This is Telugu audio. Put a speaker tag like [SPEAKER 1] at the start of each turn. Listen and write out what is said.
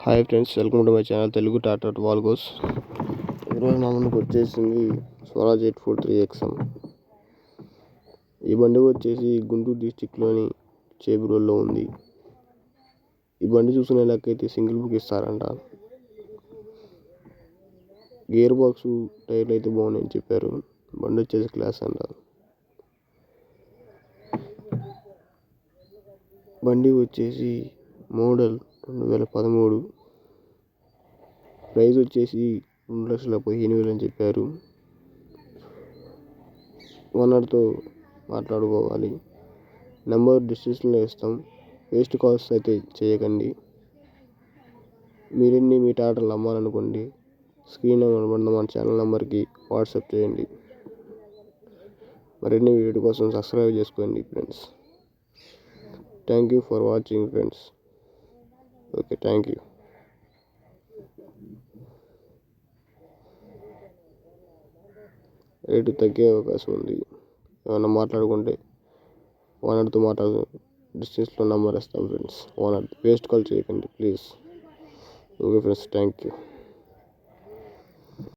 [SPEAKER 1] Hi friends, welcome to my channel Telugu Tata vlogs. ఈరోజు నా ముందుకు వచ్చేసింది స్వరాజ్ 843XM. ఈ బండి వచ్చేసి గుంటూరు డిస్టిక్లోని చేబ్రోల్లో ఉంది. ఈ బండి చూసిన లెక్కైతే సింగిల్ బుక్ ఇస్తారంట. గేర్ బాక్స్ టైర్లు అయితే బాగున్నాయని చెప్పారు. బండి వచ్చేసి క్లాస్ అంట. బండి వచ్చేసి మోడల్ 2013. ప్రైస్ వచ్చేసి 2,15,000 అని చెప్పారు. ఓనర్తో మాట్లాడుకోవాలి. నెంబర్ డిస్క్రిప్షన్లో ఇస్తాం. వేస్ట్ కాల్స్ అయితే చేయకండి. మీ టాటాలు అమ్మాలనుకోండి, స్క్రీన్ నెంబర్ మన ఛానల్ నెంబర్కి వాట్సాప్ చేయండి. మరిన్ని వీడియో కోసం సబ్స్క్రైబ్ చేసుకోండి friends. Thank you for watching friends. Okay, thank you. Rate తగ్గే అవకాశం ఉంది. ఏమైనా మాట్లాడుకుంటే ఓనర్తో డిస్టెన్స్లో నెంబర్ ఇస్తాం ఫ్రెండ్స్. ఓనర్ వేస్ట్ కాల్ చేయకండి please. Okay friends, thank you.